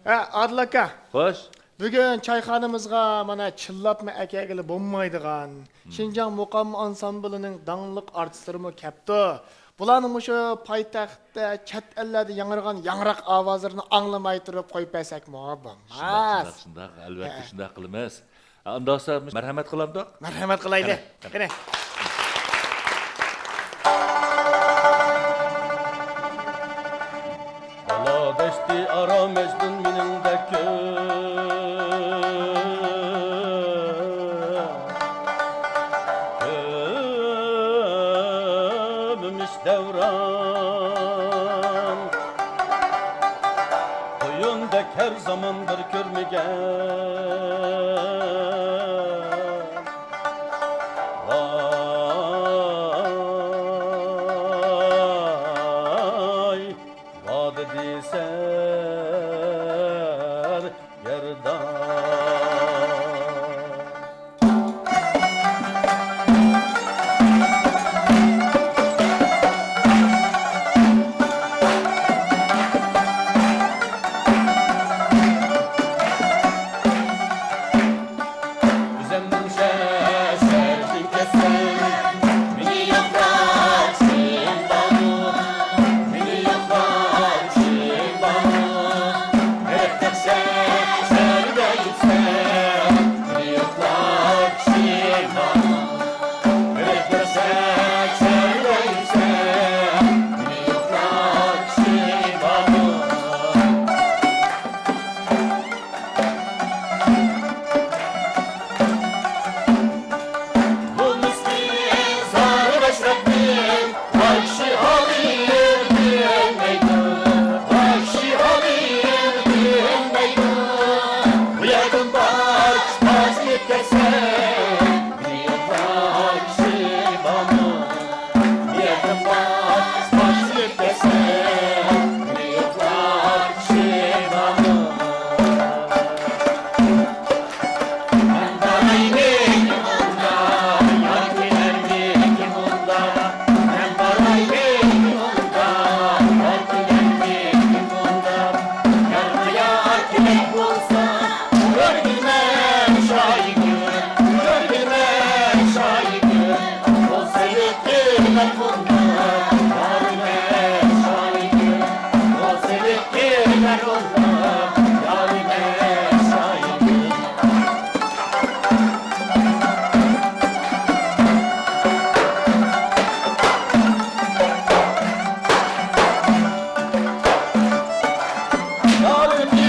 Adil aka. Xo'sh. Bugun çayxonamizga mana chillapmi akagili bo'lmaydigan Şinjan Muqam ansamblining dangliq artistlarimi kelibdi. Bularning shu poytaxtda chet ellarda yangragan yangroq ovozlarini anglamay turib qo'yib bersak bo'lmas. Shundoq, albatta shundoq qilamiz. Unda olsa marhamat qilamdik. Marhamat qilaylik. Qani. Ala deşti ara Mecnun minindeki Ömümüş devran Koyundek her zamandır görmegen Vay Vad diser yerdan Üzemden şeşerdin kesen Mini yaprak şimbanu Mini yaprak şimbanu Melekler şeşerde yüksek Mini yaprak şimbanu Melekler şeşerde yüksek Mini yaprak şimbanu Bu miskin sarı beşreklim Vahşi halim bilmeydi Vahşi halim bilmeydi Bu yakın baş vaziyet kesen Bir vahşi bana Bir yakın baş vaziyet kesen Bir vahşi bana Ben barayım onda, yargılarım onda. Ben barayım onda, yargılarım onda. Yarmaya erkek bulsa, görgülmem şahigün, görgülmem şahigün. Olsa yıkılmam bunda, yargılarım şahigün. Olsa yıkılmam bunda, yargılarım şahigün. Yarın